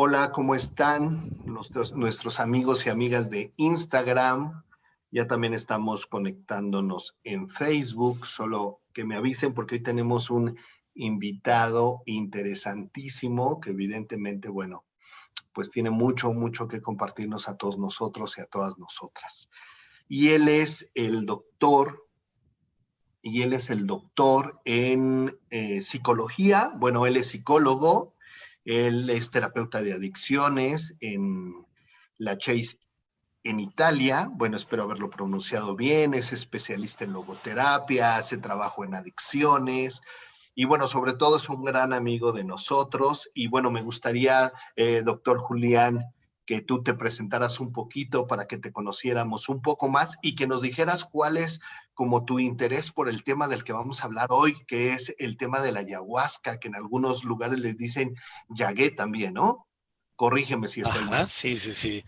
Hola, ¿cómo están nuestros amigos y amigas de Instagram? Ya también estamos conectándonos en Facebook, solo que me avisen porque hoy tenemos un invitado interesantísimo que evidentemente, bueno, pues tiene mucho que compartirnos a todos nosotros y a todas nosotras. Y él es el doctor, en psicología. Bueno, él es psicólogo, él es terapeuta de adicciones en la Chase en Italia. Bueno, espero haberlo pronunciado bien. Es especialista en logoterapia, hace trabajo en adicciones. Y bueno, sobre todo es un gran amigo de nosotros. Y bueno, me gustaría, doctor Julián, que tú te presentaras un poquito para que te conociéramos un poco más y que nos dijeras cuál es como tu interés por el tema del que vamos a hablar hoy, que es el tema de la ayahuasca, que en algunos lugares les dicen yagué también, ¿no? Corrígeme si estoy mal. Ajá, sí, sí, sí.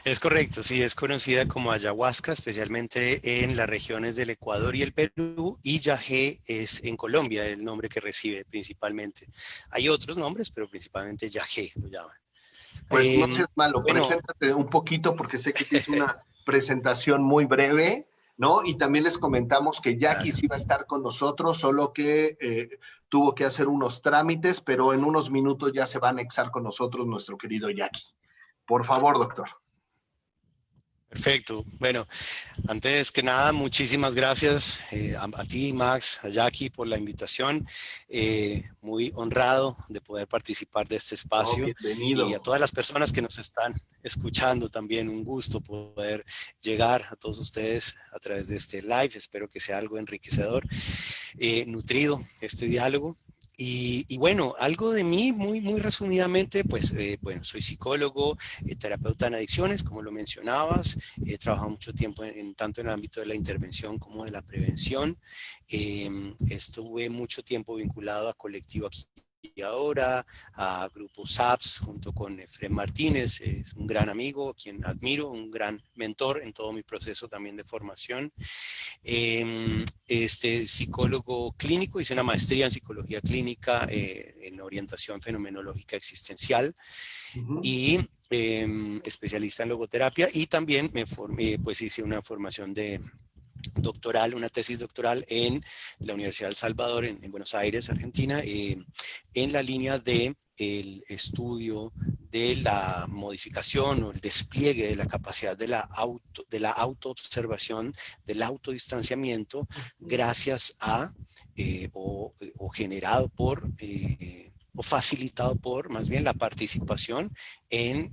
Es correcto, sí, es conocida como ayahuasca, especialmente en las regiones del Ecuador y el Perú, y yagé es en Colombia el nombre que recibe principalmente. Hay otros nombres, pero principalmente yagé lo llaman. Pues no seas malo, Bueno, preséntate un poquito porque sé que te hice una presentación muy breve, ¿no? Y también les comentamos que Jackie claro. sí iba a estar con nosotros, solo que tuvo que hacer unos trámites, pero en unos minutos ya se va a anexar con nosotros nuestro querido Jackie. Por favor, doctor. Perfecto. Bueno, antes que nada, muchísimas gracias a ti, Max, a Jackie, por la invitación. Muy honrado de poder participar de este No, espacio y a bienvenido. todas las personas que nos están escuchando también. Un gusto poder llegar a todos ustedes a través de este live. Espero que sea algo enriquecedor, nutrido este diálogo. Y bueno, algo de mí, muy resumidamente, pues bueno, soy psicólogo, terapeuta en adicciones, como lo mencionabas. He trabajado mucho tiempo tanto en el ámbito de la intervención como de la prevención. Estuve mucho tiempo vinculado a Colectivo Aquí y Ahora, a Grupo SAPS, junto con Efrén Martínez. Es un gran amigo, quien admiro, un gran mentor en todo mi proceso también de formación. Psicólogo clínico, hice una maestría en psicología clínica, en orientación fenomenológica existencial, Uh -huh. y especialista en logoterapia, y también me formé, pues hice una formación de doctoral, una tesis doctoral en la Universidad del Salvador, en Buenos Aires, Argentina, en la línea de el estudio de la modificación o el despliegue de la capacidad de la autoobservación, del autodistanciamiento, gracias a o generado por o facilitado por más bien la participación en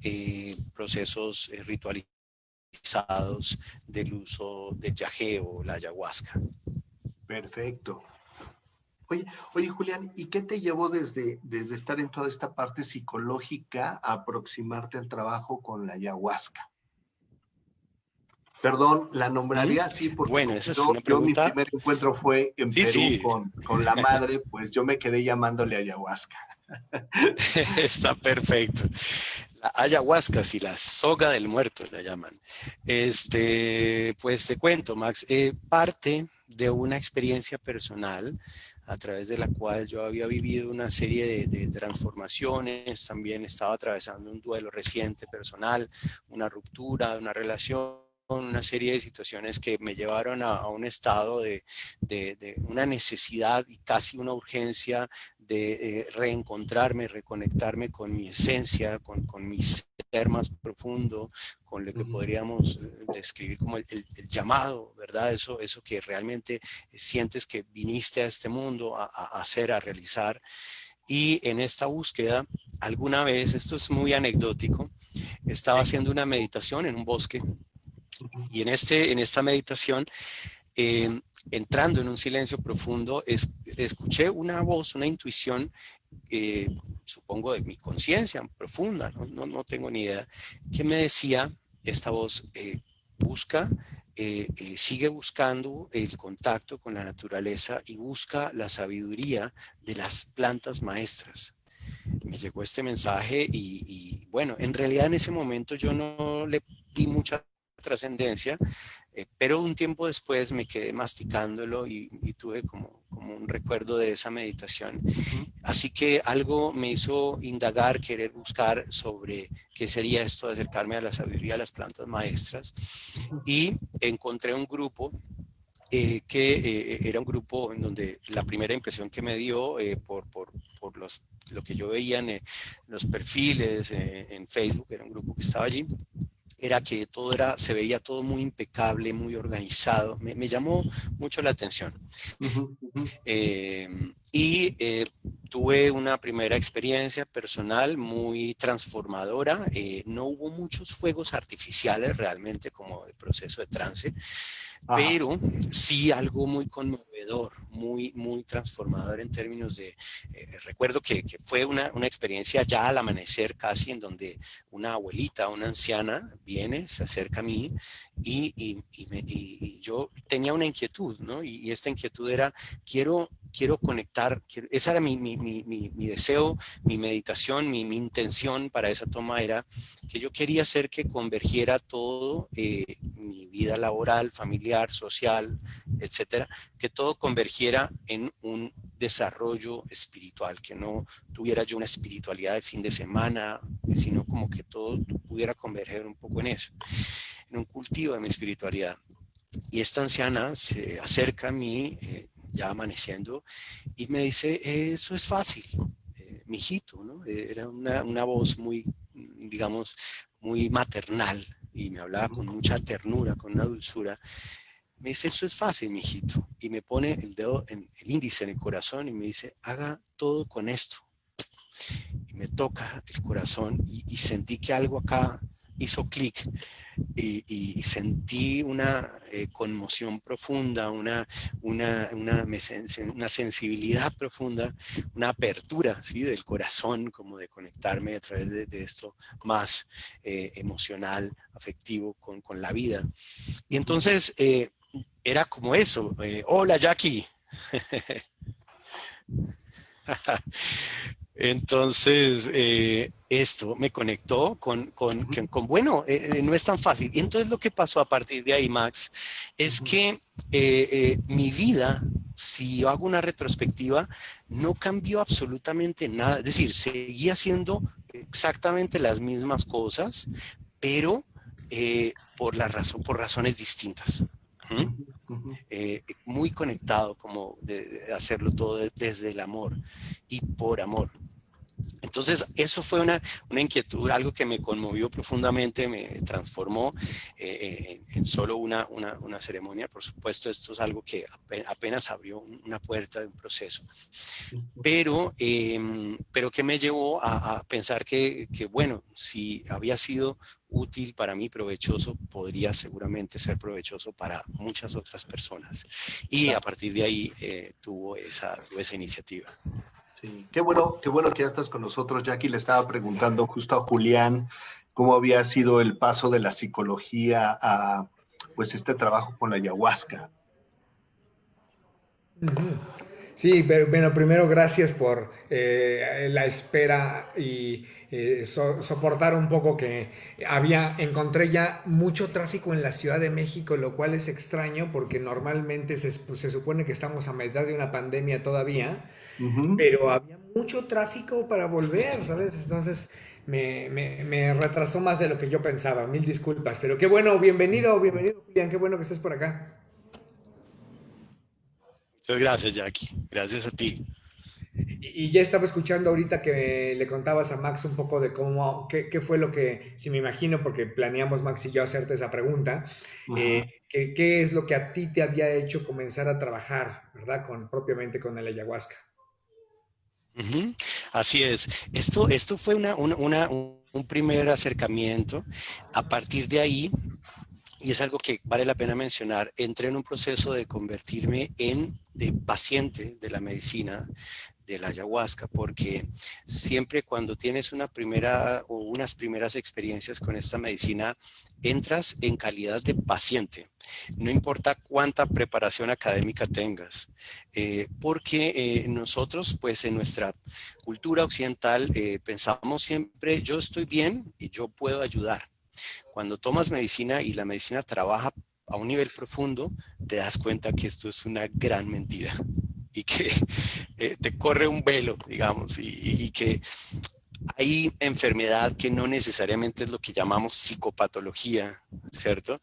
procesos rituales del uso del yagé o la ayahuasca. Perfecto. Oye, oye, Julián, ¿y qué te llevó desde estar en toda esta parte psicológica a aproximarte al trabajo con la ayahuasca? Perdón, la ¿Mm? nombraría así porque Bueno, como esa es yo, una yo mi pregunta. primer encuentro fue en Sí, Perú sí, con la madre, pues yo me quedé llamándole ayahuasca. está perfecto. La ayahuasca, si la soga del muerto la llaman. Pues te cuento, Max, parte de una experiencia personal a través de la cual yo había vivido una serie de transformaciones. También estaba atravesando un duelo reciente personal, una ruptura, una relación, una serie de situaciones que me llevaron a un estado de una necesidad y casi una urgencia de reencontrarme, reconectarme con mi esencia, con mi ser más profundo, con lo que podríamos describir como el llamado, ¿verdad? Eso que realmente sientes que viniste a este mundo a hacer, a realizar. Y en esta búsqueda, alguna vez, esto es muy anecdótico, estaba Sí. haciendo una meditación en un bosque, y en esta meditación, eh, entrando en un silencio profundo, escuché una voz, una intuición, supongo de mi conciencia profunda, no tengo ni idea, que me decía, esta voz, busca, sigue buscando el contacto con la naturaleza y busca la sabiduría de las plantas maestras. Me llegó este mensaje y bueno, en realidad en ese momento yo no le di mucha trascendencia, pero un tiempo después me quedé masticándolo y tuve como como un recuerdo de esa meditación. Ujú. Así que algo me hizo indagar, querer buscar sobre qué sería esto de acercarme a la sabiduría de las plantas maestras, Ujú. y encontré un grupo era un grupo en donde la primera impresión que me dio por lo que yo veía en los perfiles en Facebook, era un grupo que estaba allí, era que todo se veía todo muy impecable, muy organizado. Me llamó mucho la atención. Ujú. Ujú. Y tuve una primera experiencia personal muy transformadora. No hubo muchos fuegos artificiales realmente como el proceso de trance, Ajá. pero sí algo muy conmovedor, muy transformador en términos de, recuerdo que fue una experiencia ya al amanecer casi, en donde una abuelita, una anciana, viene, se acerca a mí y yo tenía una inquietud, ¿no? Y esta inquietud era, quiero conectar, ese era mi deseo, mi meditación, mi intención para esa toma era que yo quería hacer que convergiera todo, mi vida laboral, familiar, social, etcétera, que todo convergiera en un desarrollo espiritual, que no tuviera yo una espiritualidad de fin de semana, sino como que todo pudiera converger un poco en eso, en un cultivo de mi espiritualidad. Y esta anciana se acerca a mí, ya amaneciendo, y me dice, eso es fácil, mijito, ¿no? Era una voz muy, digamos, muy maternal, y me hablaba Ujú. con mucha ternura, con una dulzura. Me dice, eso es fácil, mijito. Y me pone el dedo, el índice en el corazón y me dice, haga todo con esto. Y me toca el corazón y sentí que algo acá hizo clic y sentí una conmoción profunda, una sensibilidad profunda, una apertura, ¿sí?, del corazón, como de conectarme a través de esto más emocional, afectivo con la vida. Y Ujú. entonces era como eso, hola Jackie. Entonces, esto me conectó Ujú. bueno, no es tan fácil. Y entonces lo que pasó a partir de ahí, Max, es Ujú. que mi vida, si yo hago una retrospectiva, no cambió absolutamente nada. Es decir, seguía haciendo exactamente las mismas cosas, pero por razones distintas. ¿Mm? Ujú. Ujú. Muy conectado, como de hacerlo todo desde el amor y por amor. Entonces, eso fue una inquietud, algo que me conmovió profundamente, me transformó en solo una ceremonia. Por supuesto, esto es algo que apenas abrió una puerta de un proceso, Ujú. pero que me llevó a pensar bueno, si había sido útil para mí, provechoso, podría seguramente ser provechoso para muchas otras personas. Y a Claro. partir de ahí tuvo esa iniciativa. Sí, qué bueno que ya estás con nosotros, Jackie. Le estaba preguntando justo a Julián cómo había sido el paso de la psicología a, pues, este trabajo con la ayahuasca. Ujú. Sí, pero bueno, primero gracias por la espera y soportar un poco que encontré ya mucho tráfico en la Ciudad de México, lo cual es extraño porque normalmente pues, se supone que estamos a mitad de una pandemia todavía, Ujú. pero había mucho tráfico para volver, ¿sabes? Entonces me retrasó más de lo que yo pensaba, mil disculpas, pero qué bueno, bienvenido Julián, qué bueno que estés por acá. Muchas gracias, Jackie. Gracias a ti. Y ya estaba escuchando ahorita que le contabas a Max un poco de qué fue lo que, si me imagino, porque planeamos Max y yo hacerte esa pregunta, Ajá. qué es lo que a ti te había hecho comenzar a trabajar, ¿verdad? Propiamente con el ayahuasca. Ujú. Así es. Esto fue un primer acercamiento. A partir de ahí, y es algo que vale la pena mencionar, entré en un proceso de convertirme en paciente de la medicina de la ayahuasca, porque siempre cuando tienes una primera o unas primeras experiencias con esta medicina, entras en calidad de paciente, no importa cuánta preparación académica tengas, porque nosotros, pues en nuestra cultura occidental, pensamos siempre, yo estoy bien y yo puedo ayudar. Cuando tomas medicina y la medicina trabaja a un nivel profundo, te das cuenta que esto es una gran mentira. y que te corre un velo, digamos, y que hay enfermedad que no necesariamente es lo que llamamos psicopatología, ¿cierto?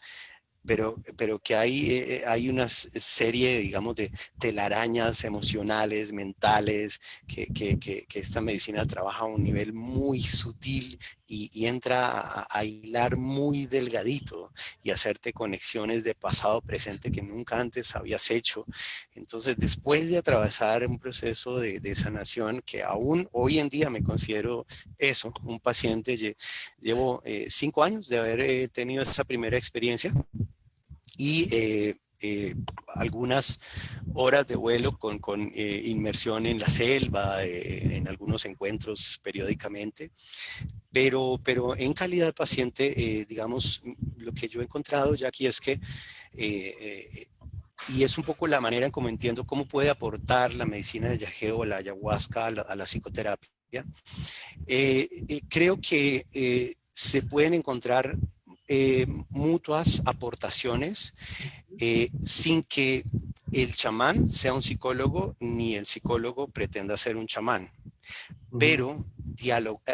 Pero que hay una serie, digamos, de telarañas emocionales, mentales, que esta medicina trabaja a un nivel muy sutil y entra a hilar muy delgadito y hacerte conexiones de pasado presente que nunca antes habías hecho. Entonces, después de atravesar un proceso de sanación, que aún hoy en día me considero eso, un paciente, llevo 5 años de haber tenido esa primera experiencia, y algunas horas de vuelo con inmersión en la selva, en algunos encuentros periódicamente, pero en calidad de paciente, digamos, lo que yo he encontrado ya aquí es que, y es un poco la manera en cómo entiendo cómo puede aportar la medicina del yagé o la ayahuasca a la psicoterapia, creo que se pueden encontrar mutuas aportaciones sin que el chamán sea un psicólogo ni el psicólogo pretenda ser un chamán, pero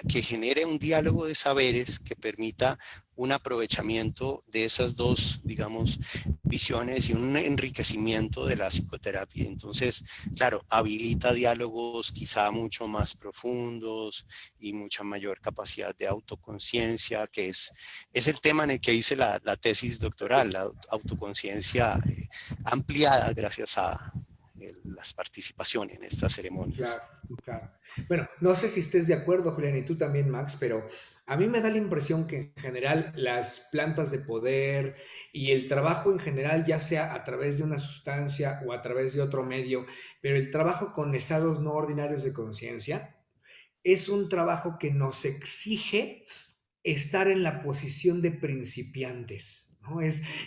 que genere un diálogo de saberes que permita un aprovechamiento de esas dos, digamos, visiones y un enriquecimiento de la psicoterapia. Entonces, claro, habilita diálogos quizá mucho más profundos y mucha mayor capacidad de autoconciencia, que es el tema en el que hice la tesis doctoral, la autoconciencia ampliada gracias a las participaciones en estas ceremonias. Claro, claro. Bueno, no sé si estés de acuerdo, Julián, y tú también, Max, pero a mí me da la impresión que en general las plantas de poder y el trabajo en general, ya sea a través de una sustancia o a través de otro medio, pero el trabajo con estados no ordinarios de conciencia es un trabajo que nos exige estar en la posición de principiantes.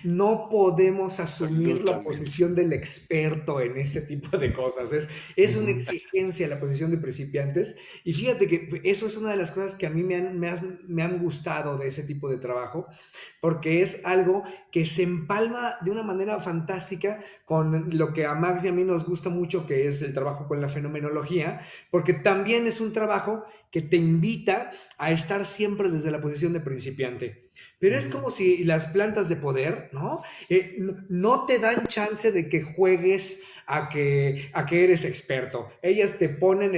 No podemos asumir la posición del experto en este tipo de cosas. Es una exigencia la posición de principiantes. Y fíjate que eso es una de las cosas que a mí me han gustado de ese tipo de trabajo, porque es algo que se empalma de una manera fantástica con lo que a Max y a mí nos gusta mucho, que es el trabajo con la fenomenología, porque también es un trabajo que te invita a estar siempre desde la posición de principiante. Pero es como si las plantas de poder, ¿no? No te dan chance de que juegues a que eres experto. Ellas te ponen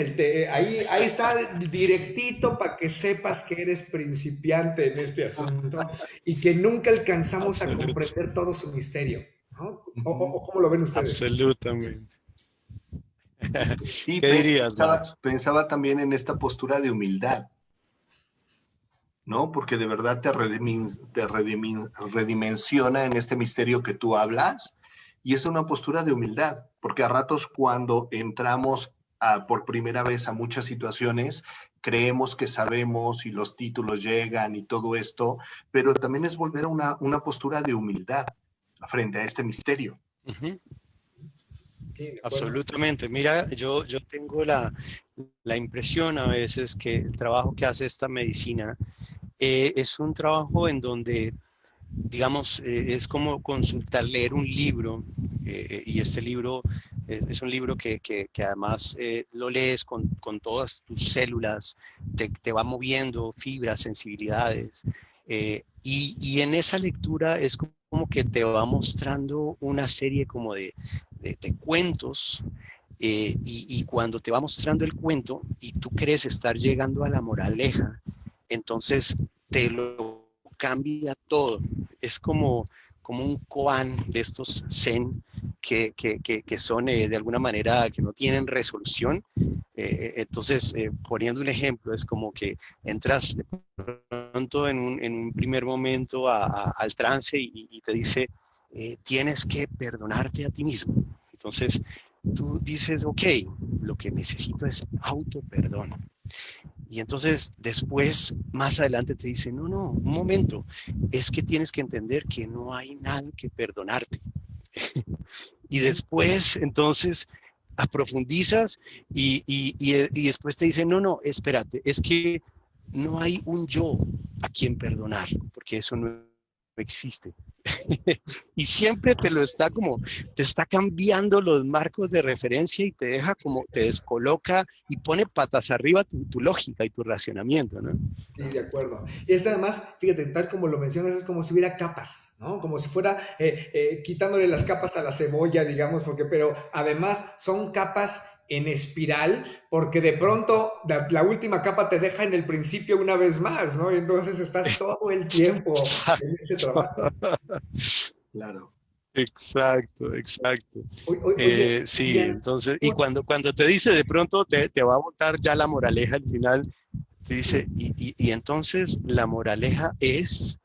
ahí está directito para que sepas que eres principiante en este asunto y que nunca alcanzamos a comprender todo su misterio, ¿no? ¿O cómo lo ven ustedes? Absolutamente. Sí, ¿Qué dirías, Max? pensaba también en esta postura de humildad, ¿no? Porque de verdad te redimensiona en este misterio que tú hablas, y es una postura de humildad, porque a ratos cuando entramos por primera vez a muchas situaciones, creemos que sabemos y los títulos llegan y todo esto, pero también es volver a una postura de humildad frente a este misterio. Uh-huh. Sí, Absolutamente. Mira, yo tengo la impresión a veces que el trabajo que hace esta medicina es un trabajo en donde, digamos, es como consultar, leer un libro, y este libro es un libro que además lo lees con todas tus células, te va moviendo fibras, sensibilidades, y en esa lectura es como que te va mostrando una serie como de cuentos, y cuando te va mostrando el cuento y tú crees estar llegando a la moraleja, entonces te lo cambia todo. Es como un koan de estos zen que son de alguna manera que no tienen resolución. Entonces, poniendo un ejemplo, es como que entras de pronto en un primer momento al trance y te dice, tienes que perdonarte a ti mismo. Entonces, tú dices, ok, lo que necesito es autoperdón. Y entonces después, más adelante te dice, no, un momento, es que tienes que entender que no hay nada que perdonarte. Y después, entonces, profundizas y después te dice, no, espérate, es que no hay un yo a quien perdonar, porque eso no existe. Y siempre te está cambiando los marcos de referencia y te deja como, te descoloca y pone patas arriba tu lógica y tu racionamiento, ¿no? Sí, de acuerdo. Y esto además, fíjate, tal como lo mencionas, es como si hubiera capas, ¿no? Como si fuera quitándole las capas a la cebolla, digamos, pero además son capas en espiral, porque de pronto la última capa te deja en el principio una vez más, ¿no? Y entonces estás todo el tiempo en ese trabajo. Claro. Exacto, exacto. Oye, Sí, Julián, entonces, y cuando te dice de pronto te va a botar ya la moraleja al final, te dice, y entonces la moraleja es,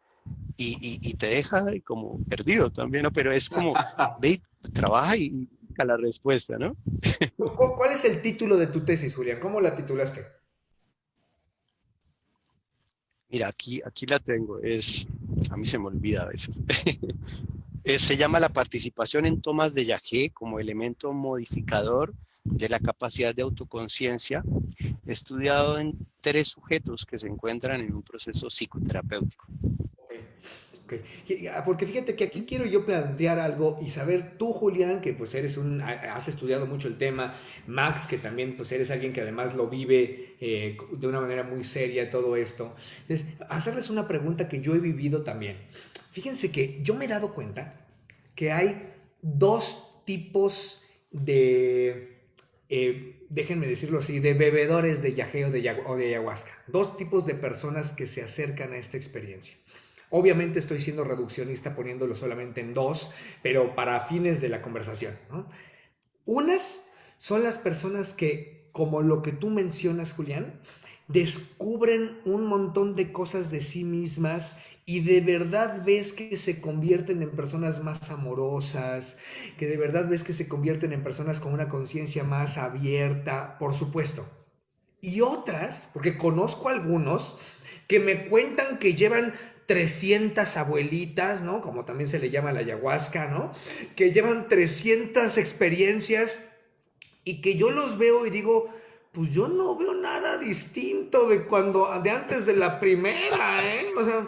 y te deja como perdido también, ¿no? Pero es como, ve, trabaja y busca la respuesta, ¿no? ¿cuál es el título de tu tesis, Julián? ¿Cómo la titulaste? Mira, aquí la tengo, a mí se me olvida a veces. Se llama la participación en tomas de Yagé como elemento modificador de la capacidad de autoconciencia, estudiado en 3 sujetos que se encuentran en un proceso psicoterapéutico. Ok, ok. Porque fíjate que aquí quiero yo plantear algo y saber tú, Julián, que pues has estudiado mucho el tema, Max, que también pues eres alguien que además lo vive de una manera muy seria todo esto. Entonces, hacerles una pregunta que yo he vivido también. Fíjense que yo me he dado cuenta que hay dos tipos déjenme decirlo así, de bebedores de yagé o de ayahuasca. Dos tipos de personas que se acercan a esta experiencia. Obviamente estoy siendo reduccionista poniéndolo solamente en dos, pero para fines de la conversación, ¿no? Unas son las personas que, como lo que tú mencionas, Julián, descubren un montón de cosas de sí mismas y de verdad ves que se convierten en personas más amorosas, que de verdad ves que se convierten en personas con una conciencia más abierta, por supuesto. Y otras, porque conozco algunos que me cuentan que llevan 300 abuelitas, ¿no? Como también se le llama la ayahuasca, ¿no? Que llevan 300 experiencias y que yo los veo y digo, pues yo no veo nada distinto de antes de la primera, ¿eh? O sea,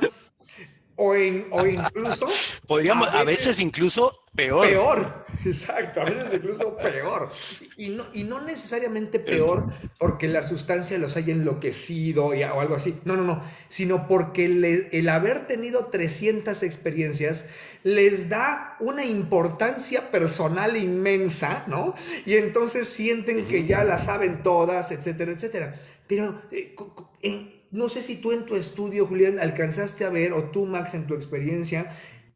o incluso Podríamos, a a veces veces incluso peor. peor, exacto, a veces incluso peor. Y no necesariamente peor porque la sustancia los haya enloquecido o algo así. No, no, no. Sino porque el haber tenido 300 experiencias les da una importancia personal inmensa, ¿no? Y entonces sienten que ya las saben todas, etcétera, etcétera. Pero no sé si tú en tu estudio, Julián, alcanzaste a ver, o tú, Max, en tu experiencia,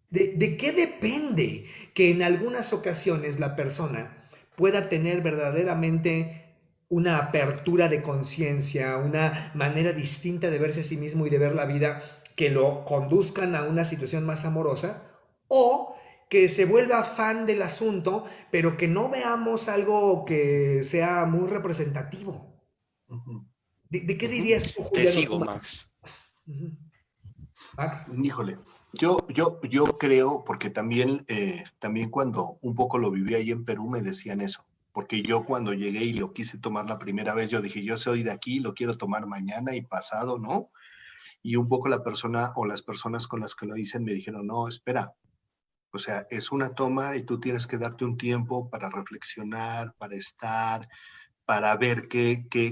¿de qué depende que en algunas ocasiones la persona pueda tener verdaderamente una apertura de conciencia, una manera distinta de verse a sí mismo y de ver la vida que lo conduzcan a una situación más amorosa? ¿O que se vuelva fan del asunto, pero que no veamos algo que sea muy representativo? Ujú, ¿De qué ujú. dirías tú, Te Julián, o tú, sigo, Max? Max. Ujú. Max. Híjole, yo creo, porque también cuando un poco lo viví ahí en Perú me decían eso, porque yo cuando llegué y lo quise tomar la primera vez, yo dije, yo soy de aquí, lo quiero tomar mañana y pasado, ¿no? Y un poco la persona o las personas con las que lo dicen me dijeron, no, espera, o sea, es una toma y tú tienes que darte un tiempo para reflexionar, para estar, para ver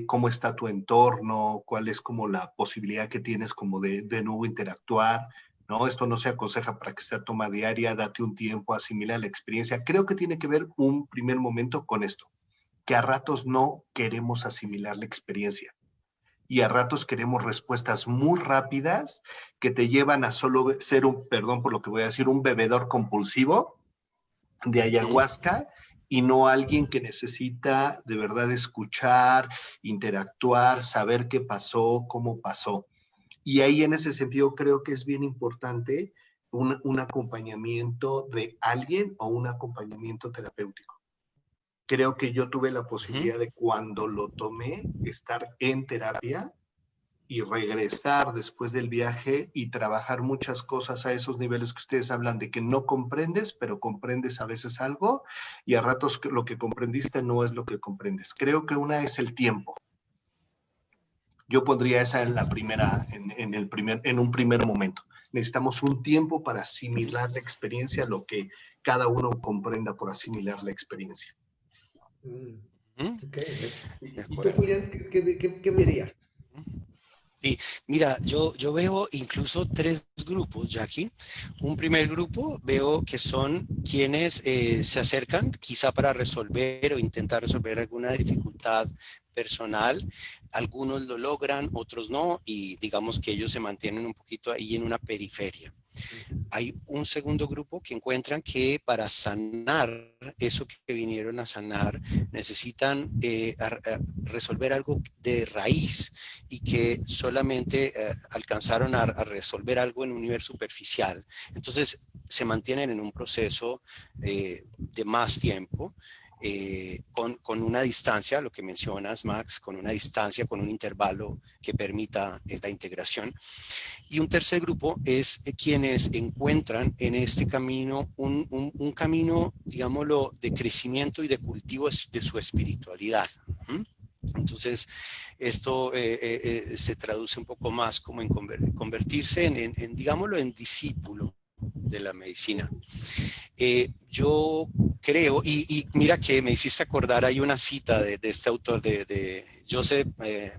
cómo está tu entorno, cuál es como la posibilidad que tienes como de nuevo interactuar, ¿no? Esto no se aconseja para que sea toma diaria, date un tiempo, asimila la experiencia. Creo que tiene que ver un primer momento con esto, que a ratos no queremos asimilar la experiencia y a ratos queremos respuestas muy rápidas que te llevan a solo ser perdón por lo que voy a decir, un bebedor compulsivo de ayahuasca y no alguien que necesita de verdad escuchar, interactuar, saber qué pasó, cómo pasó. Y ahí en ese sentido creo que es bien importante un acompañamiento de alguien o un acompañamiento terapéutico. Creo que yo tuve la posibilidad de cuando lo tomé estar en terapia y regresar después del viaje y trabajar muchas cosas a esos niveles que ustedes hablan de que no comprendes, pero comprendes a veces algo y a ratos lo que comprendiste no es lo que comprendes. Creo que una es el tiempo. Yo pondría esa en la primera, en un primer momento. necesitamos un tiempo para asimilar la experiencia, lo que cada uno comprenda por asimilar la experiencia. Ok. ¿Y tú, Julián, qué verías? Sí, mira, yo veo incluso tres grupos, Jackie. Un primer grupo veo que son quienes se acercan quizá para resolver o intentar resolver alguna dificultad personal. Algunos lo logran, otros no, y digamos que ellos se mantienen un poquito ahí en una periferia. Hay un segundo grupo que encuentran que para sanar eso que vinieron a sanar necesitan resolver algo de raíz y que solamente alcanzaron a resolver algo en un nivel superficial. Entonces se mantienen en un proceso de más tiempo. Con una distancia, lo que mencionas, Max, con una distancia, con un intervalo que permita la integración. Y un tercer grupo es quienes encuentran en este camino un camino, digámoslo, de crecimiento y de cultivo de su espiritualidad. Entonces, esto se traduce un poco más como en convertirse en, digámoslo, en discípulo de la medicina. Yo creo, y mira que me hiciste acordar, hay una cita de este autor, de Josep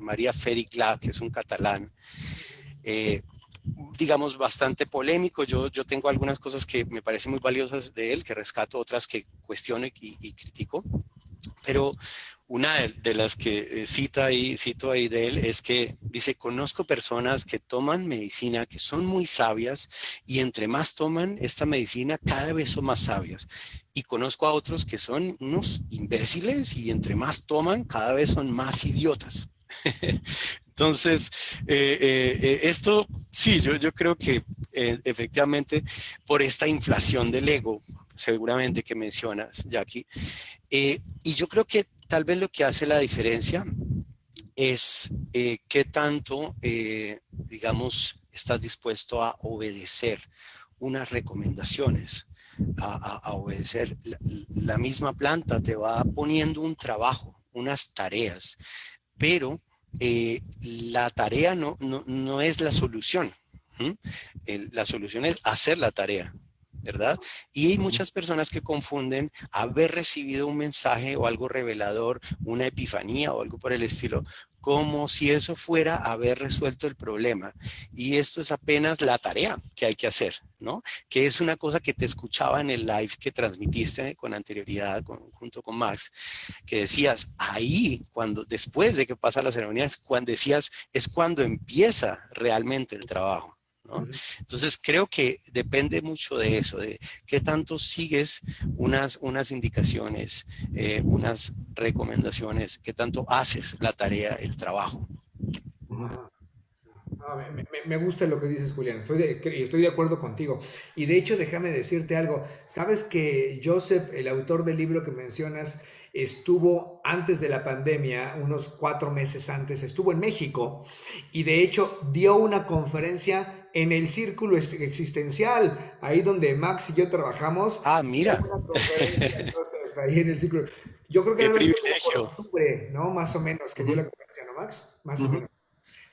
Maria Ferri-Glà, que es un catalán, digamos, bastante polémico. Yo tengo algunas cosas que me parecen muy valiosas de él, que rescato, otras que cuestiono y critico. Pero una de las que cito ahí de él es que dice: conozco personas que toman medicina que son muy sabias y entre más toman esta medicina cada vez son más sabias. Y conozco a otros que son unos imbéciles y entre más toman cada vez son más idiotas. Entonces, esto sí, yo creo que efectivamente por esta inflación del ego, seguramente que mencionas, Jackie, y yo creo que tal vez lo que hace la diferencia es qué tanto, digamos, estás dispuesto a obedecer unas recomendaciones, a obedecer. La misma planta te va poniendo un trabajo, unas tareas, pero la tarea no es la solución. La solución es hacer la tarea, ¿verdad? Y hay muchas personas que confunden haber recibido un mensaje o algo revelador, una epifanía o algo por el estilo, como si eso fuera haber resuelto el problema. Y esto es apenas la tarea que hay que hacer, ¿no? Que es una cosa que te escuchaba en el live que transmitiste con anterioridad junto con Max, que decías, ahí, después de que pasa la ceremonia, es cuando empieza realmente el trabajo, ¿no? Entonces creo que depende mucho de eso, de qué tanto sigues unas indicaciones, unas recomendaciones, qué tanto haces la tarea, el trabajo. Ajá. Me gusta lo que dices, Julián. Estoy de acuerdo contigo. Y de hecho, déjame decirte algo. Sabes que Joseph, el autor del libro que mencionas, estuvo antes de la pandemia, unos 4 meses antes, estuvo en México y de hecho dio una conferencia en el Círculo Existencial, ahí donde Max y yo trabajamos. Ah, Dio mira, una conferencia, Joseph, ahí en el Círculo. Yo creo que qué debe haber sido como por privilegio. octubre, ¿no? Más o menos, Uh que dio -huh, la conferencia, ¿no, Max? Más o uh -huh. menos.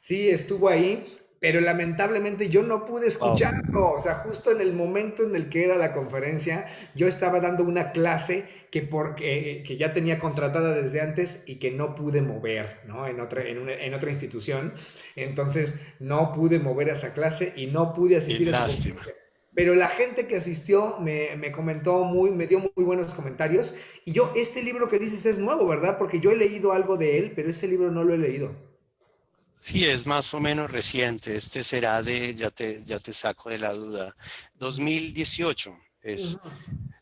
Sí, estuvo ahí, pero lamentablemente yo no pude Wow. escucharlo. O sea, justo en el momento en el que era la conferencia, yo estaba dando una clase que ya tenía contratada desde antes y que no pude mover, ¿no? En otra institución. Entonces, no pude mover a esa clase y no pude Qué asistir a su lástima. conferencia. Pero la gente que asistió me comentó me dio muy buenos comentarios. Y yo, este libro que dices es nuevo, ¿verdad? Porque yo he leído algo de él, pero este libro no lo he leído. Sí, es más o menos reciente. Este será ya te saco de la duda, 2018 es, Ujú.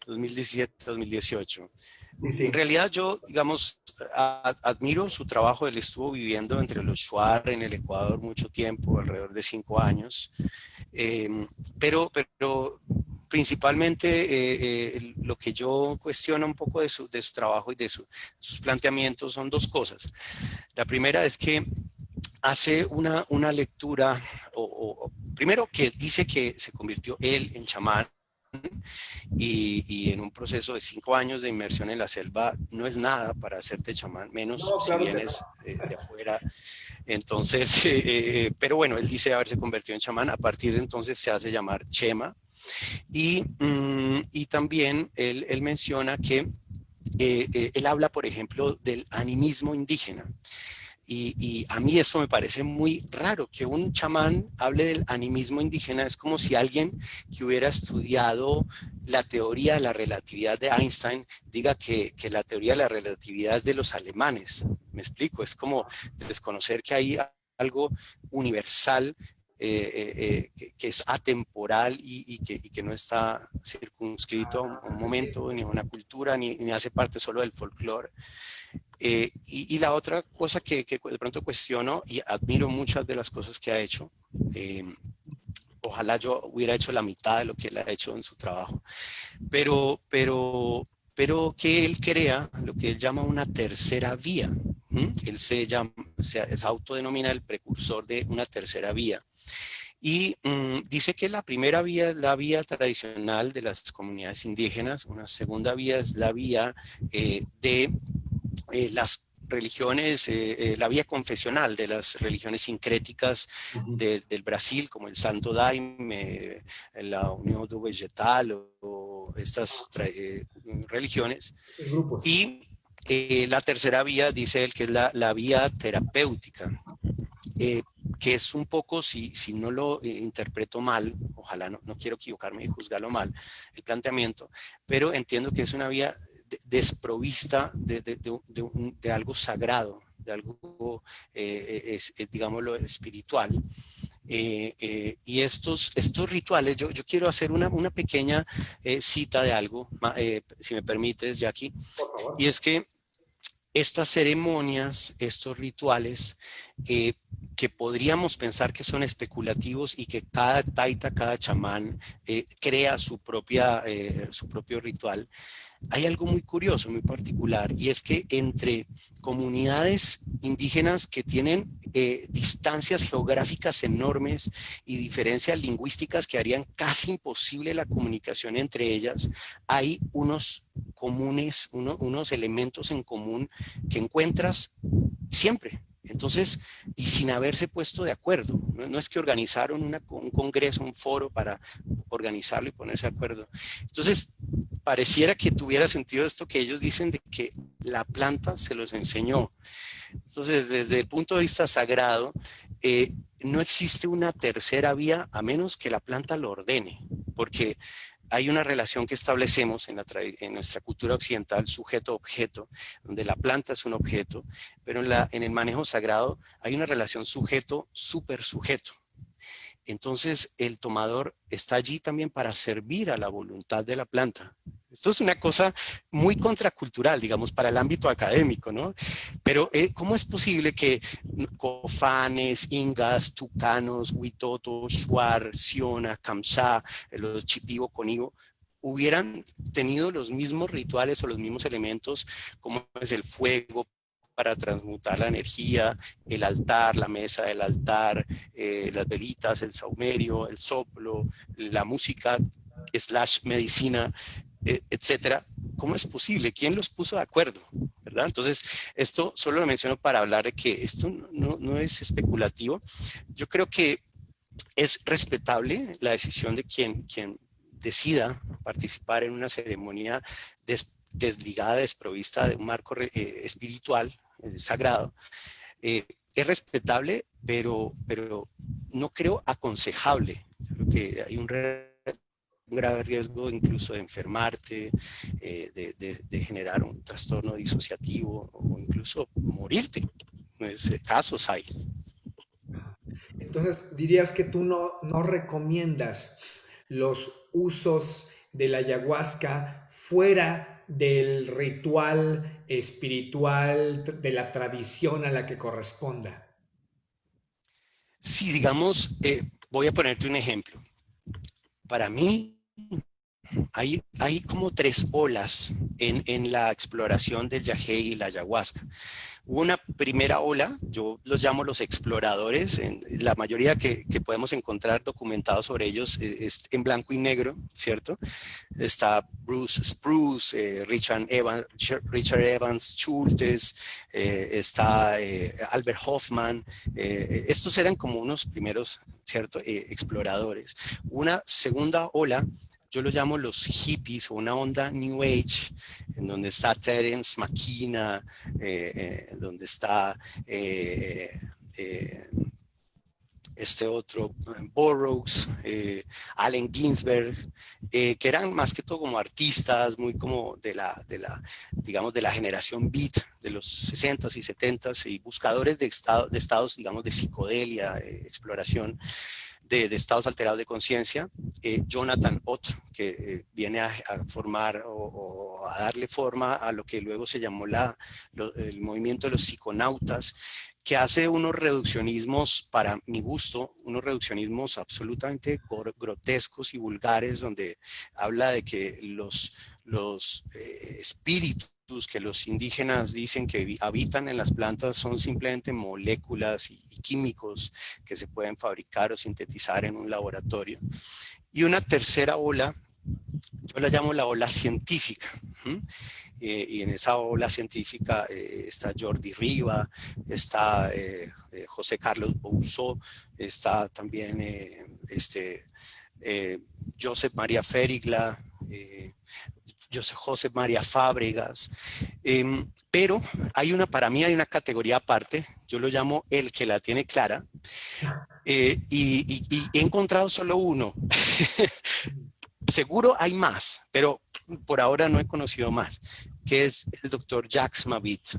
2017, 2018. Sí, En sí. realidad yo, digamos, admiro su trabajo. Él estuvo viviendo entre los Shuar en el Ecuador mucho tiempo, alrededor de 5 años. Pero principalmente lo que yo cuestiono un poco de su trabajo y de sus planteamientos son dos cosas. La primera es que hace una lectura, primero que dice que se convirtió él en chamán, y en un proceso de 5 años de inmersión en la selva no es nada para hacerte chamán, menos No, si claro que no. vienes de afuera. Entonces, pero bueno, él dice haberse convertido en chamán. A partir de entonces se hace llamar Chema. Y también él menciona que él habla, por ejemplo, del animismo indígena. Y a mí eso me parece muy raro, que un chamán hable del animismo indígena. Es como si alguien que hubiera estudiado la teoría de la relatividad de Einstein diga que la teoría de la relatividad es de los alemanes. Me explico, es como desconocer que hay algo universal que es atemporal y que no está circunscrito a un momento, ni a una cultura, ni hace parte solo del folclore. Y la otra cosa que de pronto cuestiono y admiro muchas de las cosas que ha hecho, ojalá yo hubiera hecho la mitad de lo que él ha hecho en su trabajo, pero, pero, pero que él crea lo que él llama una tercera vía. Él se autodenomina el precursor de una tercera vía. Y dice que la primera vía es la vía tradicional de las comunidades indígenas, una segunda vía es la vía de las religiones, la vía confesional de las religiones sincréticas del Brasil, como el Santo Daime, la Unión do Vegetal o estas religiones. Esos grupos. Y la tercera vía, dice él, que es la vía terapéutica. Que es un poco, si no lo interpreto mal, ojalá no quiero equivocarme y juzgarlo mal, el planteamiento, pero entiendo que es una vía desprovista de algo sagrado, de algo, digámoslo, espiritual. Y estos rituales, yo quiero hacer una pequeña cita de algo, si me permites, Jackie, Por favor. y es que estas ceremonias, estos rituales, que podríamos pensar que son especulativos y que cada taita, cada chamán crea su propio ritual, hay algo muy curioso, muy particular, y es que entre comunidades indígenas que tienen distancias geográficas enormes y diferencias lingüísticas que harían casi imposible la comunicación entre ellas, hay unos comunes, unos elementos en común que encuentras siempre. Entonces, y sin haberse puesto de acuerdo, no es que organizaron un congreso, un foro para organizarlo y ponerse de acuerdo. Entonces, pareciera que tuviera sentido esto que ellos dicen de que la planta se los enseñó. Entonces, desde el punto de vista sagrado, no existe una tercera vía a menos que la planta lo ordene, porque hay una relación que establecemos en nuestra cultura occidental, sujeto-objeto, donde la planta es un objeto, pero en el manejo sagrado hay una relación sujeto-supersujeto. Entonces, el tomador está allí también para servir a la voluntad de la planta. Esto es una cosa muy contracultural, digamos, para el ámbito académico, ¿no? Pero, ¿cómo es posible que cofanes, ingas, tucanos, huitotos, shuar, siona, kamsá, los chipivo, conigo, hubieran tenido los mismos rituales o los mismos elementos, como es el fuego para transmutar la energía, el altar, la mesa del altar, las velitas, el saumerio, el soplo, la música / medicina, etcétera? ¿Cómo es posible? ¿Quién los puso de acuerdo? ¿Verdad? Entonces, esto solo lo menciono para hablar de que esto no es especulativo. Yo creo que es respetable la decisión de quien decida participar en una ceremonia desligada, desprovista de un marco espiritual, sagrado. Es respetable, pero no creo aconsejable. Yo creo que hay un grave riesgo incluso de enfermarte, de generar un trastorno disociativo o incluso morirte. Casos hay. Entonces, dirías que tú no recomiendas los usos de la ayahuasca fuera del ritual espiritual, de la tradición a la que corresponda. Si digamos, voy a ponerte un ejemplo. Para mí, hay como tres olas en la exploración del yagé y la ayahuasca. Hubo una primera ola, yo los llamo los exploradores, la mayoría que podemos encontrar documentados sobre ellos es en blanco y negro, ¿cierto? Está Bruce Spruce, Richard Evans Schultes, está Albert Hoffman. Estos eran como unos primeros, ¿cierto? Exploradores. Una segunda ola, yo lo llamo los hippies o una onda New Age, en donde está Terence McKenna, donde está este otro, Burroughs, Allen Ginsberg, que eran más que todo como artistas, muy como digamos, de la generación beat de los 60s y 70s y buscadores de estados, digamos, de psicodelia, exploración. De estados alterados de conciencia, Jonathan Ott, que viene a formar o a darle forma a lo que luego se llamó el movimiento de los psiconautas, que hace unos reduccionismos, para mi gusto, unos reduccionismos absolutamente grotescos y vulgares, donde habla de que los espíritus que los indígenas dicen que habitan en las plantas son simplemente moléculas y químicos que se pueden fabricar o sintetizar en un laboratorio. Y una tercera ola, yo la llamo la ola científica. Y en esa ola científica está Jordi Riva, está José Carlos Bouzó, está también Josep María Ferigla, José María Fábregas, pero para mí hay una categoría aparte, yo lo llamo el que la tiene clara, y he encontrado solo uno. Seguro hay más, pero por ahora no he conocido más, que es el doctor Jacques Mabit,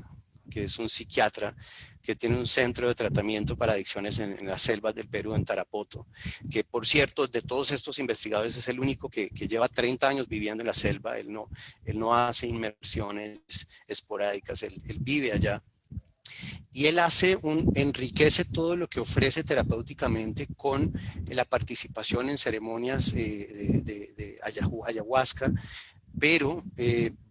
que es un psiquiatra que tiene un centro de tratamiento para adicciones en las selvas del Perú, en Tarapoto, que por cierto, de todos estos investigadores es el único que lleva 30 años viviendo en la selva. Él no hace inmersiones esporádicas, él vive allá. Y él enriquece todo lo que ofrece terapéuticamente con la participación en ceremonias de ayahuasca, pero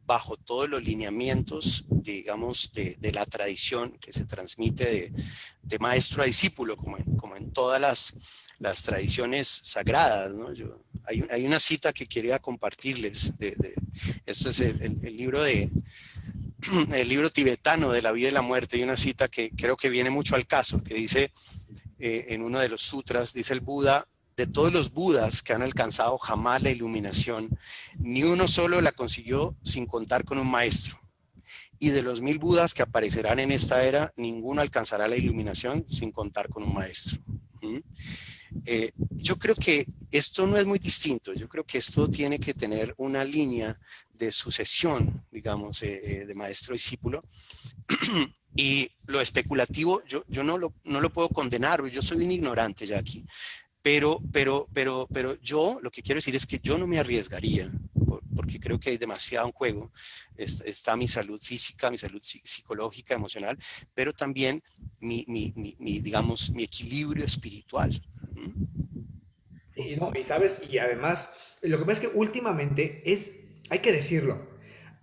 bajo todos los lineamientos, digamos, de la tradición que se transmite de maestro a discípulo, como en todas las tradiciones sagradas, ¿no? Hay una cita que quería compartirles. Esto es el libro tibetano de la vida y la muerte. Hay una cita que creo que viene mucho al caso, que dice, en uno de los sutras, dice el Buda: de todos los Budas que han alcanzado jamás la iluminación, ni uno solo la consiguió sin contar con un maestro. Y de los 1000 Budas que aparecerán en esta era, ninguno alcanzará la iluminación sin contar con un maestro. Yo creo que esto no es muy distinto. Yo creo que esto tiene que tener una línea de sucesión, digamos, de maestro-discípulo. Y lo especulativo, yo no lo puedo condenar, yo soy un ignorante ya aquí. Pero yo lo que quiero decir es que yo no me arriesgaría, porque creo que hay demasiado en juego. Está mi salud física, mi salud psicológica, emocional, pero también digamos, mi equilibrio espiritual. Y además, lo que pasa es que últimamente hay que decirlo,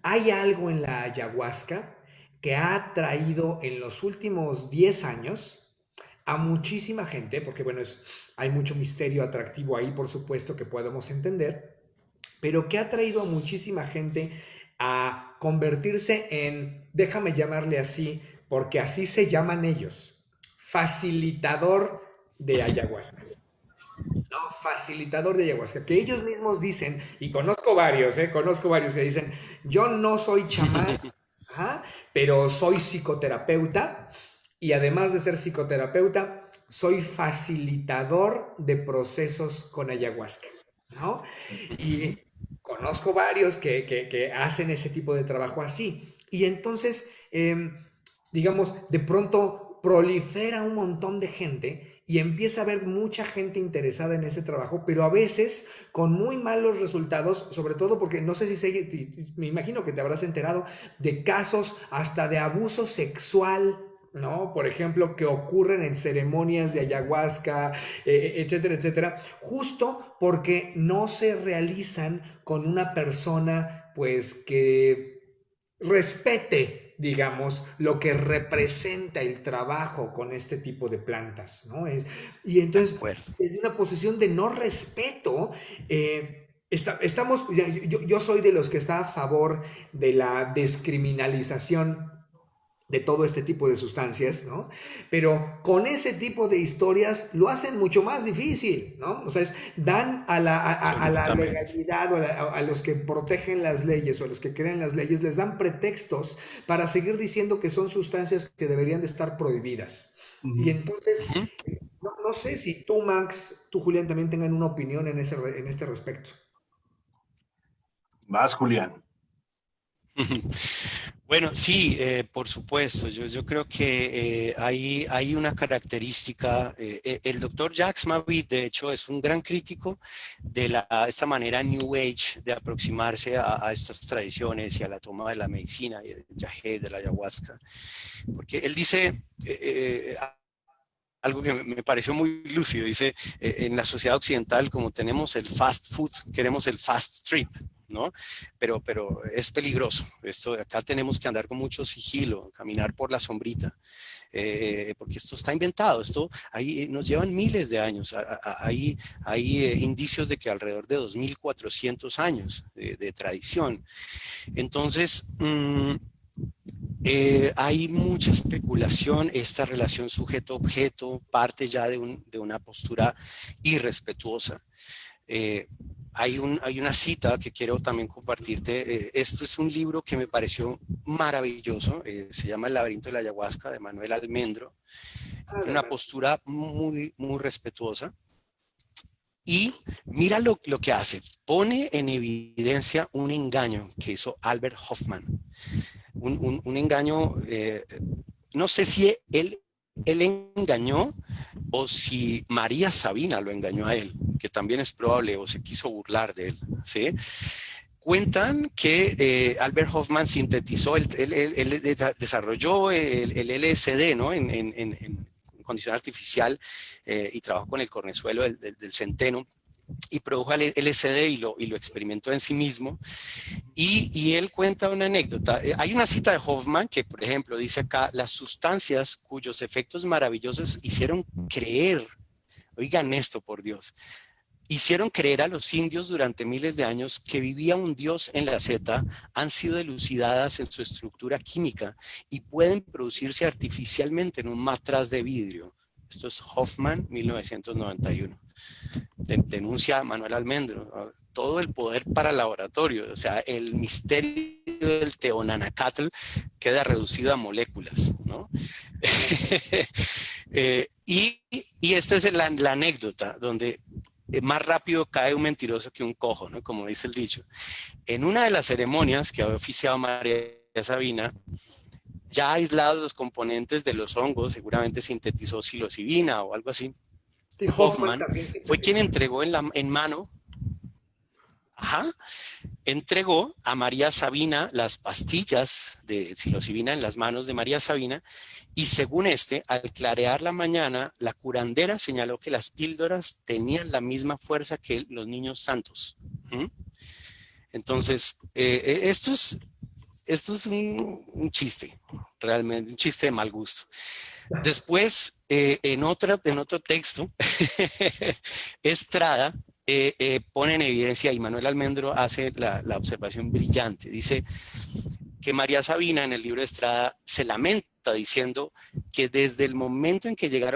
hay algo en la ayahuasca que ha traído en los últimos 10 años a muchísima gente, porque bueno, hay mucho misterio atractivo ahí, por supuesto, que podemos entender, pero que ha traído a muchísima gente a convertirse en, déjame llamarle así, porque así se llaman ellos, facilitador de ayahuasca. No, facilitador de ayahuasca, que ellos mismos dicen, y conozco varios que dicen, yo no soy chamán, pero soy psicoterapeuta, y además de ser psicoterapeuta, soy facilitador de procesos con ayahuasca, ¿no? Y conozco varios que hacen ese tipo de trabajo así. Y entonces, digamos, de pronto prolifera un montón de gente y empieza a haber mucha gente interesada en ese trabajo, pero a veces con muy malos resultados, sobre todo porque no sé si me imagino que te habrás enterado de casos hasta de abuso sexual ¿no? Por ejemplo, que ocurren en ceremonias de ayahuasca, etcétera, etcétera, justo porque no se realizan con una persona, pues, que respete, digamos, lo que representa el trabajo con este tipo de plantas, ¿no? Y De entonces, acuerdo. desde una posición de no respeto, estamos, yo soy de los que está a favor de la descriminalización de todo este tipo de sustancias, ¿no? Pero con ese tipo de historias lo hacen mucho más difícil, ¿no? O sea, dan a la Absolutamente. legalidad o a los que protegen las leyes o a los que crean las leyes, les dan pretextos para seguir diciendo que son sustancias que deberían de estar prohibidas. Y Ujú. entonces, Ujú. no sé si tú, Max, tú, Julián, también tengan una opinión en, en este respecto. Vas, Julián. Bueno, sí, por supuesto. Yo creo que hay una característica. El doctor Jacques Mavid, de hecho, es un gran crítico de esta manera New Age de aproximarse a estas tradiciones y a la toma de la medicina, y del yagé, de la ayahuasca. Porque él dice algo que me pareció muy lúcido. Dice, en la sociedad occidental, como tenemos el fast food, queremos el fast trip, ¿no? Pero es peligroso. Esto, acá tenemos que andar con mucho sigilo, caminar por la sombrita, porque esto está inventado. Esto ahí nos llevan miles de años. Hay indicios de que alrededor de 2.400 años de tradición. Entonces, hay mucha especulación. Esta relación sujeto-objeto parte ya de una postura irrespetuosa. Eh, hay una cita que quiero también compartirte. Esto es un libro que me pareció maravilloso. Se llama El laberinto de la ayahuasca, de Manuel Almendro. Ah, Tiene una postura muy respetuosa. Y mira lo que hace. Pone en evidencia un engaño que hizo Albert Hoffman. Un engaño, no sé si él engañó o si María Sabina lo engañó a él, que también es probable, o se quiso burlar de él, ¿sí? Cuentan que Albert Hoffman sintetizó, él desarrolló el LSD, ¿no? En condición artificial, y trabajó con el cornezuelo del centeno, y produjo el LSD y lo experimentó en sí mismo. Y él cuenta una anécdota. Hay una cita de Hoffman que, por ejemplo, dice acá: las sustancias cuyos efectos maravillosos hicieron creer, oigan esto por Dios, hicieron creer a los indios durante miles de años que vivía un dios en la seta, han sido elucidadas en su estructura química y pueden producirse artificialmente en un matraz de vidrio. Esto es Hoffman, 1991. Denuncia a Manuel Almendro, ¿no? Todo el poder para el laboratorio, o sea, el misterio del Teonanacatl queda reducido a moléculas, ¿no? Y esta es la anécdota donde más rápido cae un mentiroso que un cojo, ¿no? Como dice el dicho. En una de las ceremonias que había oficiado María Sabina, ya aislados los componentes de los hongos, seguramente sintetizó psilocibina o algo así, y Hoffman Hoffman también fue quien sintetizó. entregó en mano, entregó a María Sabina las pastillas de psilocibina en las manos de María Sabina, y según al clarear la mañana, la curandera señaló que las píldoras tenían la misma fuerza que los niños santos. ¿Mm? Entonces, esto es un chiste, realmente, un chiste de mal gusto. Después, en otro texto, Estrada pone en evidencia, y Manuel Almendro hace la observación brillante. Dice que María Sabina, en el libro de Estrada, se lamenta diciendo que desde el momento en que llegaron